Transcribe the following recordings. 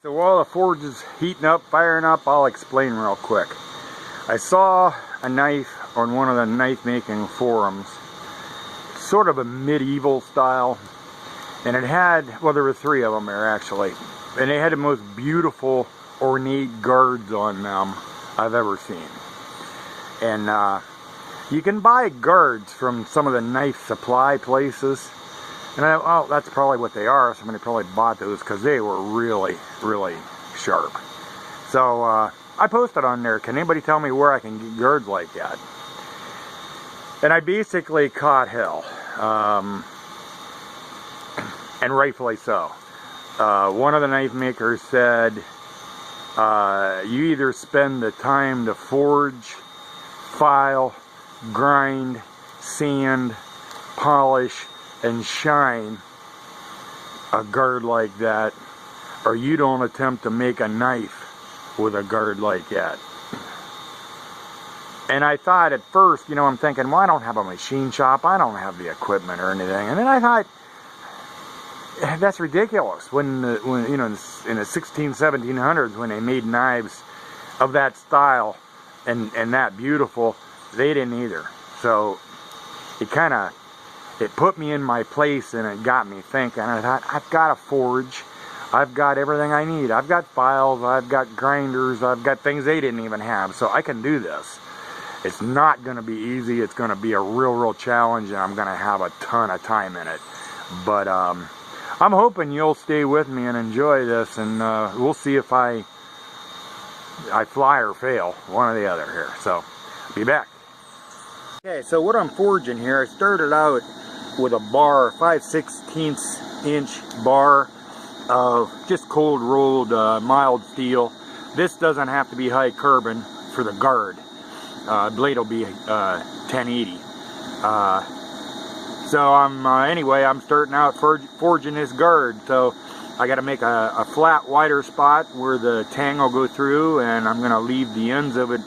So while the forge is heating up, firing up, I'll explain real quick. I saw a knife on one of the knife making forums, sort of a medieval style, and it had, well, there were 3 of them there actually, and they had the most beautiful ornate guards on them I've ever seen. And you can buy guards from some of the knife supply places, and I thought, oh, that's probably what they are. Somebody probably bought those because they were really, really sharp. So I posted on there, can anybody tell me where I can get guards like that? And I basically caught hell, and rightfully so. One of the knife makers said, you either spend the time to forge, file, grind, sand, polish, and shine a guard like that, or you don't attempt to make a knife with a guard like that. And I thought at first, you know, I'm thinking, well, I don't have a machine shop, I don't have the equipment or anything. And then I thought, that's ridiculous. When you know, in the 1700s, when they made knives of that style and that beautiful, they didn't either. So it put me in my place, and it got me thinking. I thought, I've got a forge, I've got everything I need. I've got files, I've got grinders, I've got things they didn't even have, so I can do this. It's not going to be easy. It's going to be a real challenge, and I'm going to have a ton of time in it. But I'm hoping you'll stay with me and enjoy this, and we'll see if I fly or fail, one or the other here. So, be back. Okay, so what I'm forging here, I started out with a bar, 5/16 inch bar of just cold rolled mild steel. This doesn't have to be high carbon for the guard. Blade will be 1080. So anyway, I'm starting out forging this guard. So I got to make a flat, wider spot where the tang will go through, and I'm going to leave the ends of it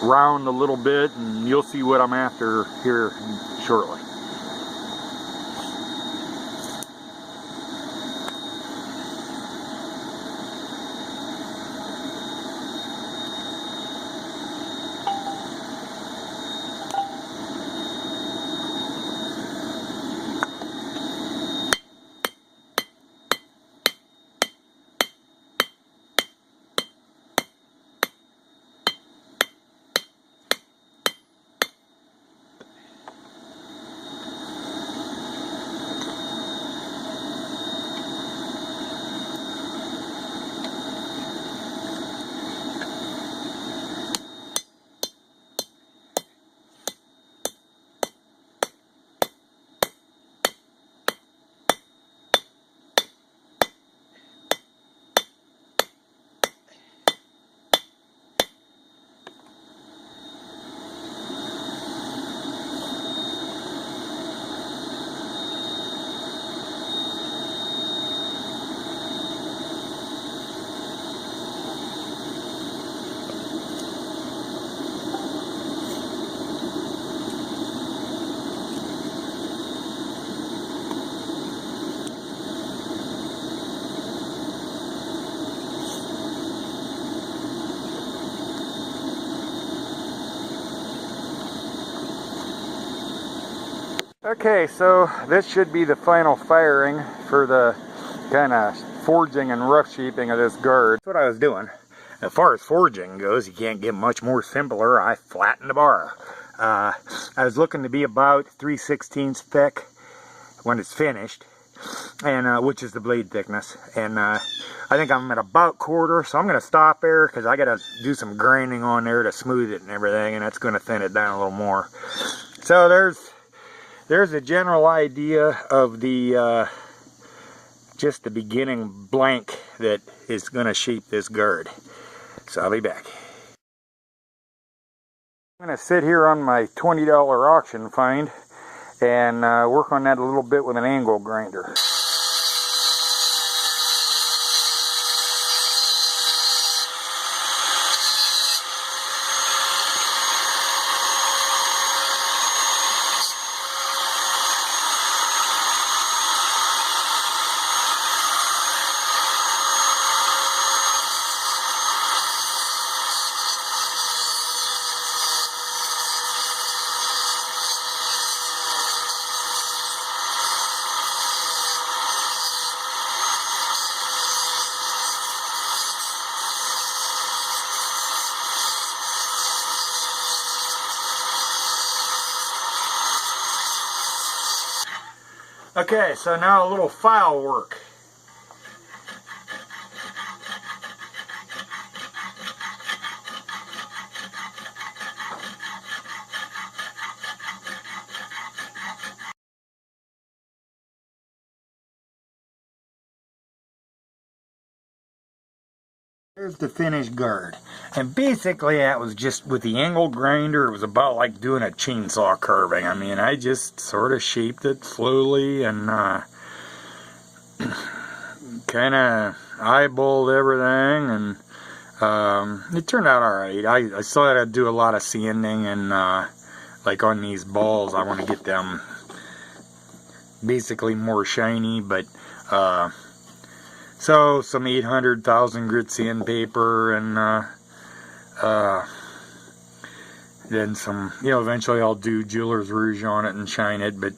round a little bit, and you'll see what I'm after here shortly. Okay, so this should be the final firing for the kind of forging and rough shaping of this guard. That's what I was doing. As far as forging goes, you can't get much more simpler. I flattened the bar. I was looking to be about 3/16 thick when it's finished, and which is the blade thickness. And I think I'm at about 1/4, so I'm going to stop there because I got to do some grinding on there to smooth it and everything, and that's going to thin it down a little more. So there's a general idea of the just the beginning blank that is going to shape this guard. So I'll be back. I'm going to sit here on my $20 auction find and work on that a little bit with an angle grinder. Okay, so now a little file work. Here's the finished guard. And basically that was just with the angle grinder, it was about like doing a chainsaw carving. I mean, I just sort of shaped it slowly and kind of eyeballed everything, and it turned out alright. I still had to do a lot of sanding, and like on these balls I want to get them basically more shiny, but so some 800,000 grit sandpaper, and then some, you know, eventually I'll do jeweler's rouge on it and shine it, but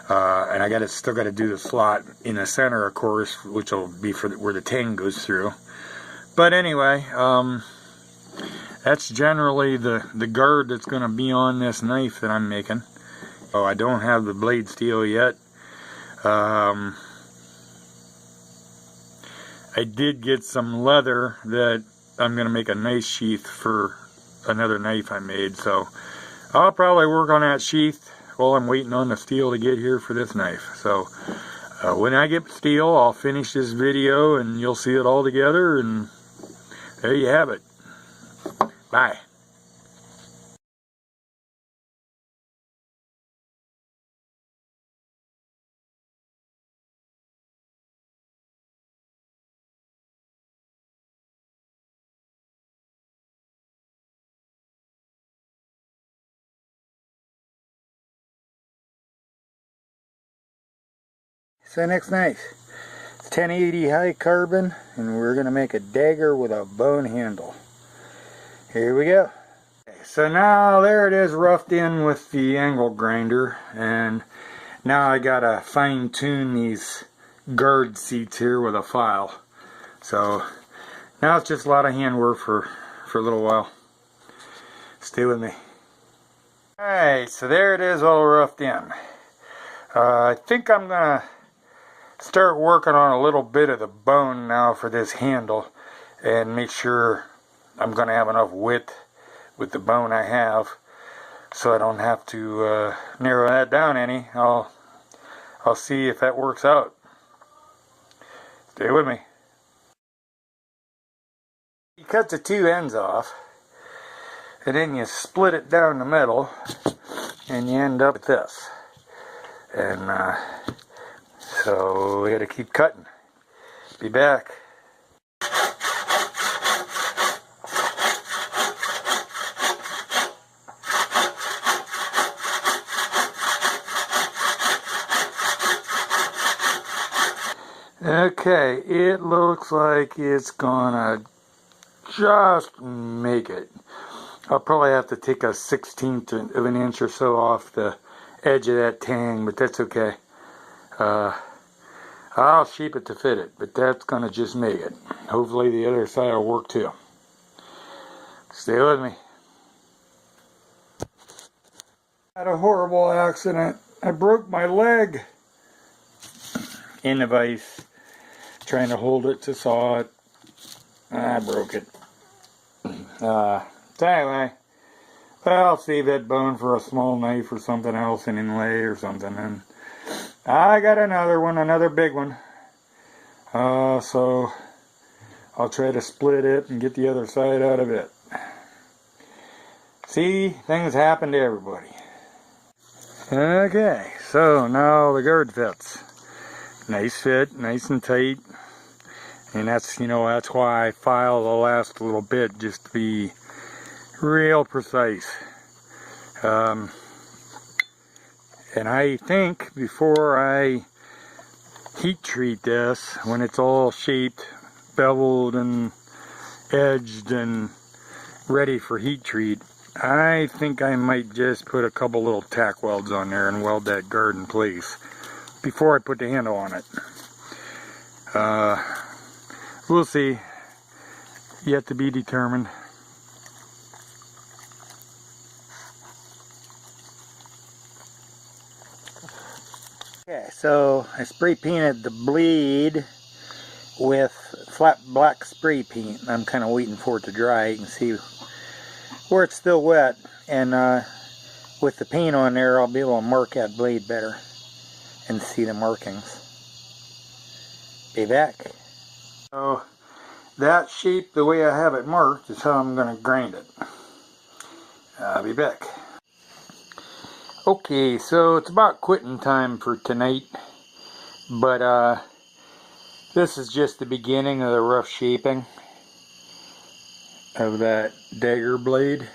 and I still got to do the slot in the center, of course, which will be for where the tang goes through. But anyway, that's generally the guard that's going to be on this knife that I'm making. Oh, I don't have the blade steel yet. I did get some leather that I'm going to make a nice sheath for another knife I made, so I'll probably work on that sheath while I'm waiting on the steel to get here for this knife. So when I get steel, I'll finish this video and you'll see it all together, and there you have it. Bye. So next knife, 1080 high carbon, and we're going to make a dagger with a bone handle. Here we go. Okay, so now there it is, roughed in with the angle grinder, and now I got to fine tune these guard seats here with a file. So now it's just a lot of hand work for a little while. Stay with me. Alright, so there it is, all roughed in. I think I'm going to start working on a little bit of the bone now for this handle, and make sure I'm going to have enough width with the bone I have, so I don't have to narrow that down any. I'll see if that works out. Stay with me. You cut the two ends off, and then you split it down the middle, and you end up with this. And so we got to keep cutting. Be back. Okay, it looks like it's gonna just make it. I'll probably have to take a 1/16 of an inch or so off the edge of that tang, but that's okay. I'll shape it to fit it, but that's gonna just make it. Hopefully the other side will work too. Stay with me. Had a horrible accident. I broke my leg in the vise, trying to hold it to saw it. I broke it. So anyway, I'll save that bone for a small knife or something else, an inlay or something. And I got another one, another big one. So I'll try to split it and get the other side out of it. See, things happen to everybody. Okay, so now the guard fits. Nice fit, nice and tight. And that's, you know, that's why I file the last little bit, just to be real precise. And I think before I heat treat this, when it's all shaped, beveled and edged and ready for heat treat, I think I might just put a couple little tack welds on there and weld that guard in place before I put the handle on it. We'll see. Yet to be determined. Okay, So I spray painted the blade with flat black spray paint. I'm kind of waiting for it to dry. You can see where it's still wet, and with the paint on there I'll be able to mark that blade better and see the markings. Be back. So that shape, the way I have it marked, is how I'm going to grind it. I'll be back. Okay, so it's about quitting time for tonight, but this is just the beginning of the rough shaping of that Dagger blade.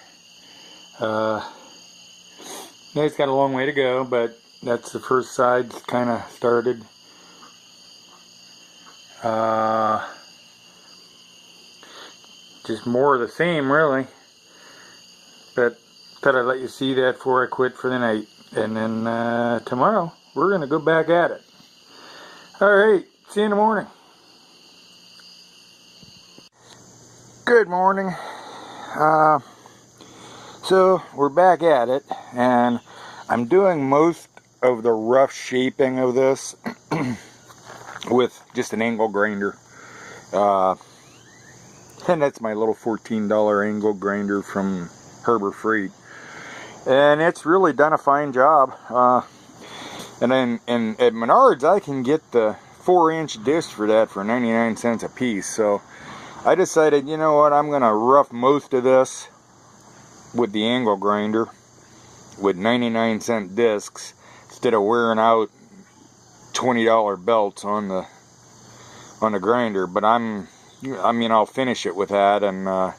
It's got a long way to go, but that's the first side kind of started. Just more of the same, really. But thought I'd let you see that before I quit for the night. And then tomorrow we're going to go back at it. Alright, see you in the morning. Good morning. So we're back at it, and I'm doing most of the rough shaping of this with just an angle grinder. And that's my little $14 angle grinder from Harbor Freight. And it's really done a fine job. And then at Menards I can get the 4-inch disc for that for 99 cents a piece. So I decided, you know what, I'm going to rough most of this with the angle grinder with 99-cent discs instead of wearing out $20 belts on the grinder. But I mean, I'll finish it with that, and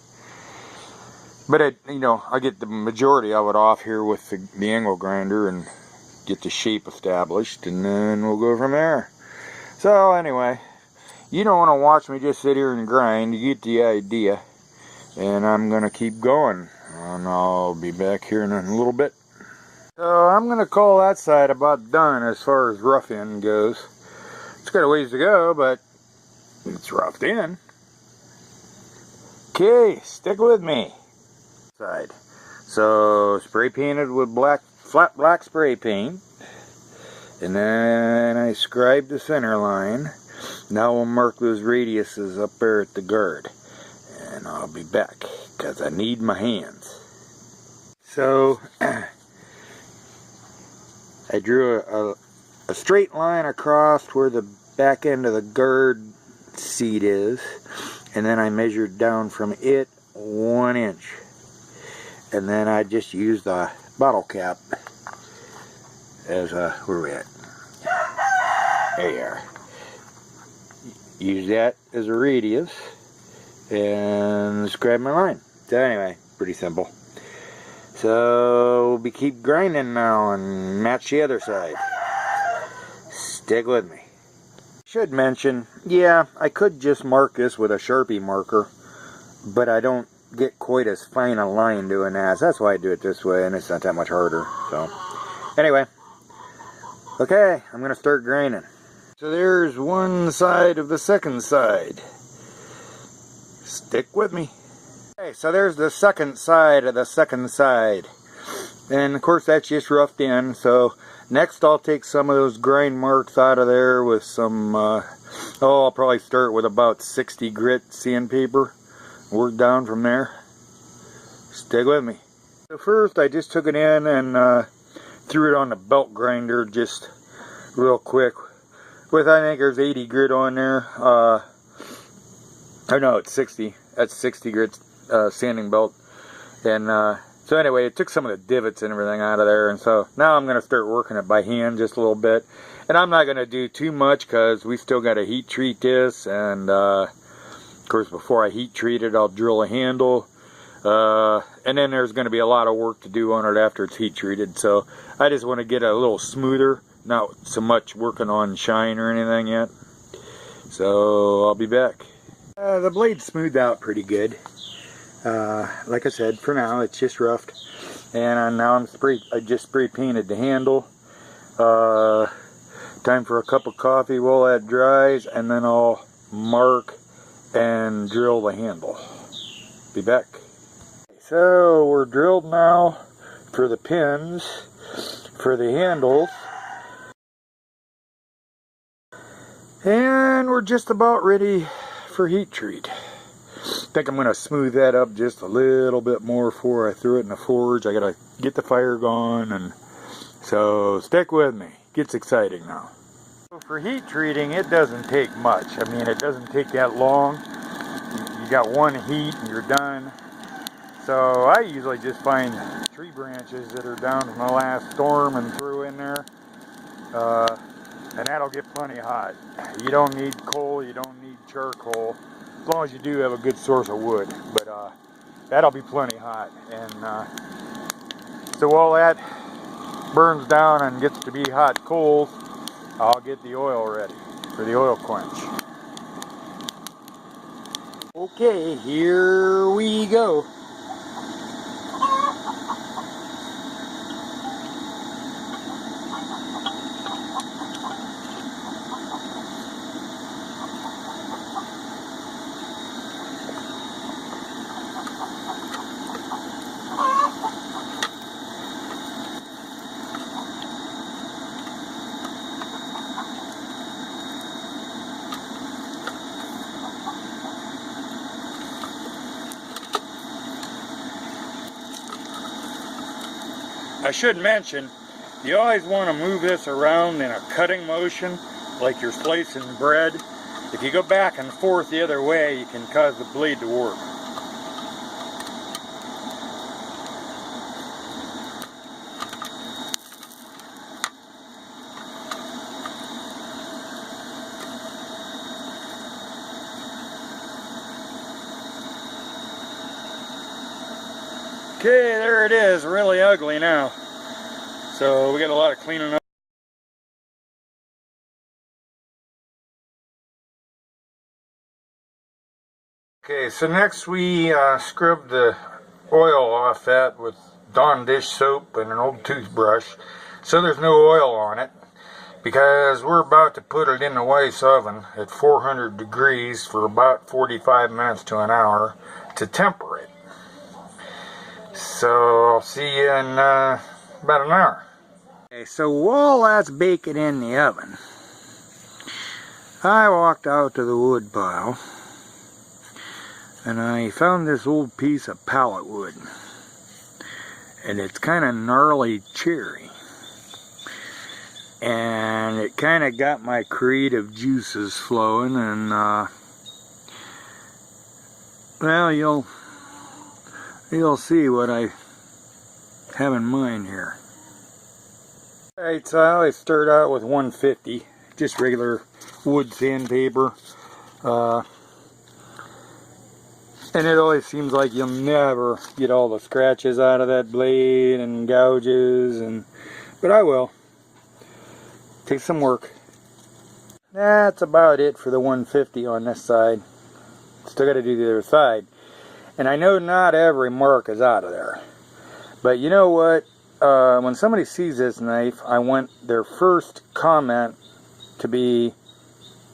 but I get the majority of it off here with the angle grinder and get the shape established, and then we'll go from there. So anyway, you don't want to watch me just sit here and grind. You get the idea, and I'm gonna keep going, and I'll be back here in a little bit. So I'm gonna call that side about done as far as rough in goes. It's got a ways to go, but it's roughed in. Okay, stick with me. Side. So spray painted with flat black spray paint, and then I scribed the center line. Now we'll mark those radiuses up there at the guard, and I'll be back because I need my hands. So I drew a straight line across where the back end of the guard seat is, and then I measured down from it 1 inch, and then I just used the bottle cap as a, where are we at? There you are. Use that as a radius and scribe my line. So anyway, pretty simple. So we keep grinding now and match the other side. Stick with me. Should mention, yeah, I could just mark this with a Sharpie marker, but I don't get quite as fine a line doing that. So that's why I do it this way, and it's not that much harder. So anyway, okay, I'm gonna start grinding. So there's one side of the second side. Stick with me. Okay, so there's the second side of the second side, and of course that's just roughed in. So next I'll take some of those grind marks out of there with some, I'll probably start with about 60 grit sandpaper, work down from there. Stick with me. So first I just took it in and threw it on the belt grinder just real quick with, I think there's 80 grit on there. Oh no, it's 60. That's 60 grit sanding belt. And so anyway, it took some of the divots and everything out of there, and so now I'm going to start working it by hand just a little bit. And I'm not going to do too much because we still got to heat treat this, and of course before I heat treat it I'll drill a handle, and then there's going to be a lot of work to do on it after it's heat treated. So I just want to get it a little smoother, not so much working on shine or anything yet. So I'll be back. The blade smoothed out pretty good. Like I said, for now it's just roughed, and now I just spray painted the handle. Time for a cup of coffee while that dries, and then I'll mark and drill the handle. Be back. So we're drilled now for the pins for the handles. And we're just about ready for heat treat. I think I'm going to smooth that up just a little bit more before I throw it in the forge. I got to get the fire going, and so stick with me. It gets exciting now. For heat treating, it doesn't take much. I mean, it doesn't take that long. You got one heat and you're done. So I usually just find tree branches that are down from the last storm and throw in there. And that'll get plenty hot. You don't need coal, you don't need charcoal, as long as you do have a good source of wood. But that'll be plenty hot. And so while that burns down and gets to be hot coals, I'll get the oil ready for the oil quench. Okay, here we go. I should mention, you always want to move this around in a cutting motion, like you're slicing bread. If you go back and forth the other way, you can cause the blade to warp. Okay, there it is, really ugly now. So we got a lot of cleaning up. Okay, so next we scrubbed the oil off that with Dawn dish soap and an old toothbrush, so there's no oil on it, because we're about to put it in the Weiss oven at 400 degrees for about 45 minutes to an hour to temper it. So I'll see you in about an hour. Okay, so while that's baking in the oven, I walked out to the wood pile and I found this old piece of pallet wood, and it's kind of gnarly cherry, and it kind of got my creative juices flowing, and well, you'll see what I have in mind here. Alright, so I always start out with 150, just regular wood sandpaper. And it always seems like you'll never get all the scratches out of that blade and gouges, but I will. Takes some work. That's about it for the 150 on this side. Still got to do the other side. And I know not every mark is out of there. But you know what? When somebody sees this knife, I want their first comment to be,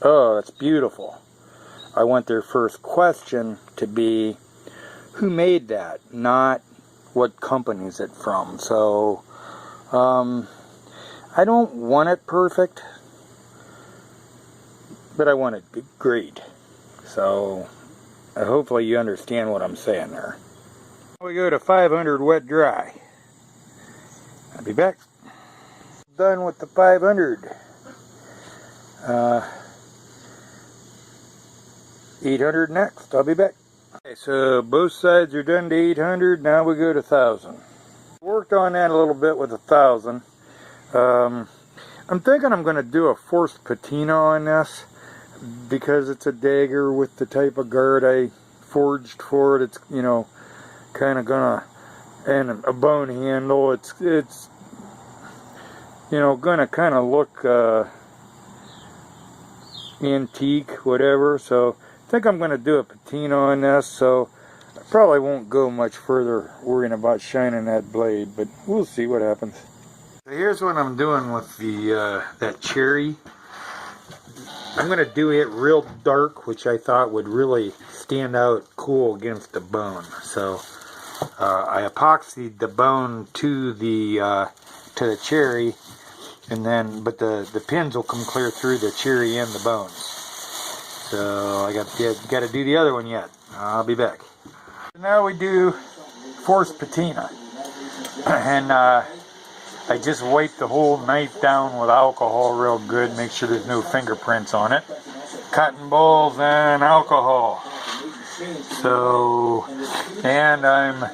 "Oh, that's beautiful." I want their first question to be, "Who made that?" Not, "What company is it from?" So, I don't want it perfect, but I want it great. So, hopefully you understand what I'm saying there. We go to 500 wet dry. I'll be back. Done with the 500. 800 next. I'll be back. Okay, so both sides are done to 800. Now we go to 1000. Worked on that a little bit with 1000. I'm thinking I'm going to do a forced patina on this, because it's a Dagger with the type of guard I forged for it. It's, you know, kind of gonna, and a bone handle. It's you know, gonna kind of look antique, whatever. So I think I'm gonna do a patina on this. So I probably won't go much further worrying about shining that blade, but we'll see what happens. So here's what I'm doing with the that cherry. I'm going to do it real dark, which I thought would really stand out cool against the bone. So I epoxied the bone to the cherry, And then, but the pins will come clear through the cherry and the bones. So I got to do the other one yet. I'll be back. Now we do forced patina. And I just wipe the whole knife down with alcohol real good. Make sure there's no fingerprints on it. Cotton balls and alcohol. So, and I'm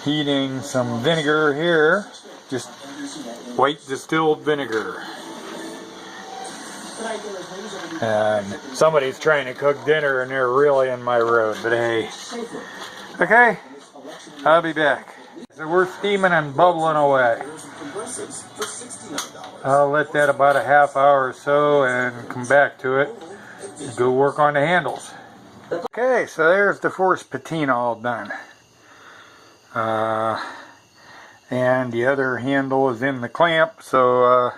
heating some vinegar here. Just white distilled vinegar. And somebody's trying to cook dinner and they're really in my road, but hey. Okay, I'll be back. So we're steaming and bubbling away. I'll let that about a half hour or so and come back to it. Go work on the handles. Okay, so there's the forced patina all done. And the other handle is in the clamp, so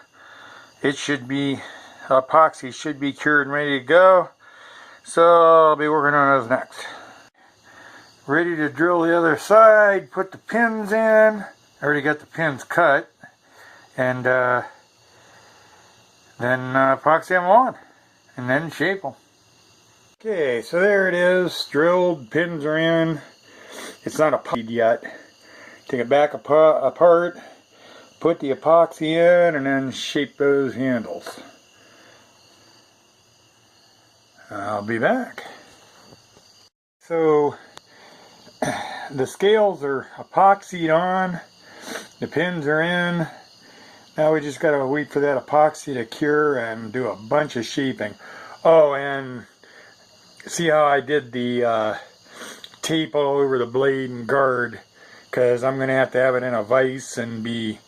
it should be, epoxy should be cured and ready to go. So I'll be working on those next. Ready to drill the other side, put the pins in. I already got the pins cut. And then epoxy them on. And then shape them. Okay, so there it is. Drilled, pins are in. It's not epoxied yet. Take it back apart, put the epoxy in, and then shape those handles. I'll be back. So the scales are epoxied on, the pins are in. Now we just gotta wait for that epoxy to cure and do a bunch of shaping. Oh, and see how I did the tape all over the blade and guard, because I'm going to have it in a vise and be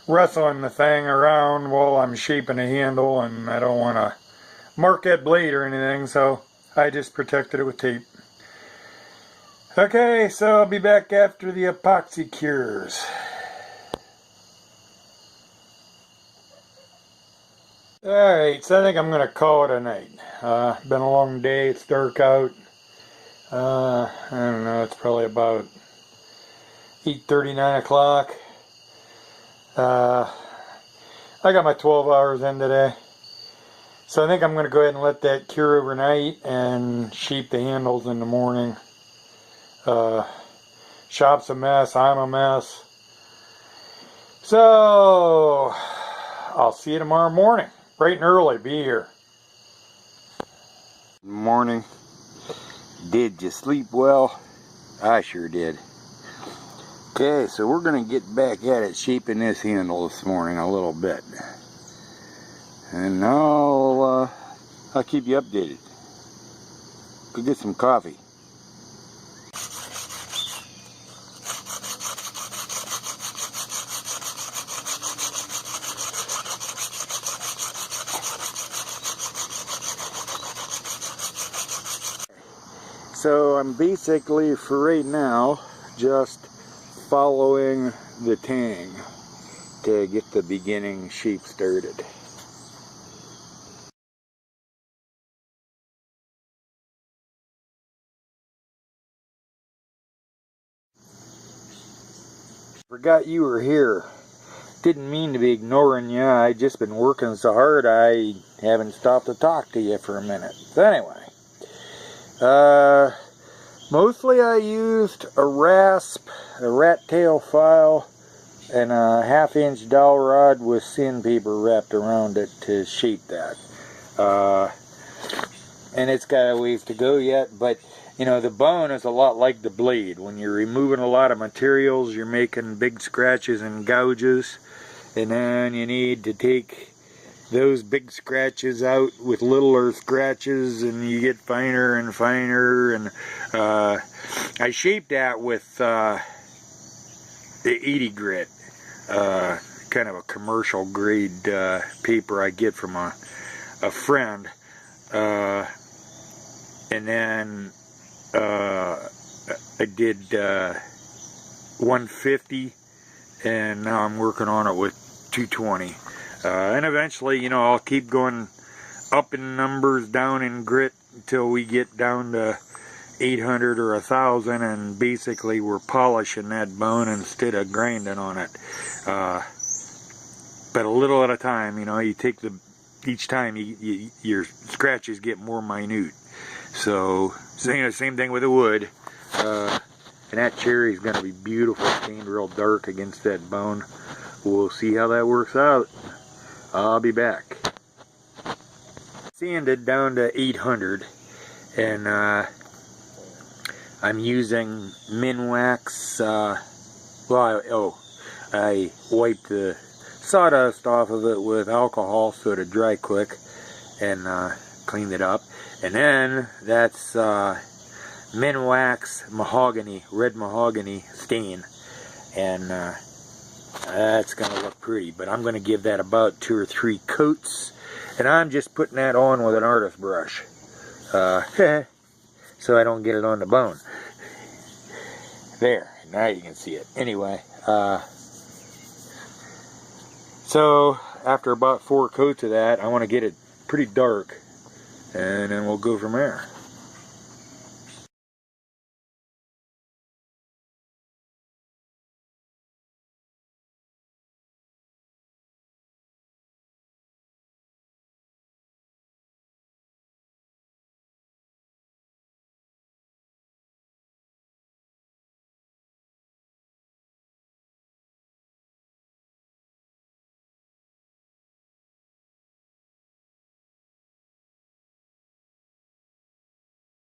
wrestling the thing around while I'm shaping the handle, and I don't want to mark that blade or anything, so I just protected it with tape. Okay, so I'll be back after the epoxy cures. Alright, so I think I'm going to call it a night. Been a long day, it's dark out. I don't know, it's probably about 8:30, 9 o'clock. I got my 12 hours in today. So I think I'm going to go ahead and let that cure overnight and shape the handles in the morning. Shop's a mess, I'm a mess. So I'll see you tomorrow morning. Bright and early, be here. Morning. Did you sleep well? I sure did. Okay, so we're going to get back at it shaping this handle this morning a little bit. And I'll keep you updated. Go get some coffee. So I'm basically, for right now, just following the tang to get the beginning shape started. Forgot you were here. Didn't mean to be ignoring you. I just been working so hard I haven't stopped to talk to you for a minute. So anyway, mostly I used a rasp, a rat tail file, and a 1/2-inch dowel rod with sandpaper wrapped around it to shape that. And it's got a ways to go yet, but you know, the bone is a lot like the blade. When you're removing a lot of materials, you're making big scratches and gouges, and then you need to take those big scratches out with littler scratches, and you get finer and finer. And I shaped that with the 80 grit, kind of a commercial grade paper I get from a friend, and then I did 150, and now I'm working on it with 220. And eventually, you know, I'll keep going up in numbers, down in grit, until we get down to 800 or 1,000, and basically we're polishing that bone instead of grinding on it. but a little at a time. You know, you take each time your scratches get more minute. So same thing with the wood. And that cherry is going to be beautiful, stained real dark against that bone. We'll see how that works out. I'll be back. Sanded down to 800, and I'm using Minwax. I wiped the sawdust off of it with alcohol so it'd dry quick, and cleaned it up. And then that's Minwax mahogany, red mahogany stain, and that's going to look pretty. But I'm going to give that about 2 or 3 coats, and I'm just putting that on with an artist brush, so I don't get it on the bone. There, now you can see it. Anyway, so after about 4 coats of that, I want to get it pretty dark, and then we'll go from there.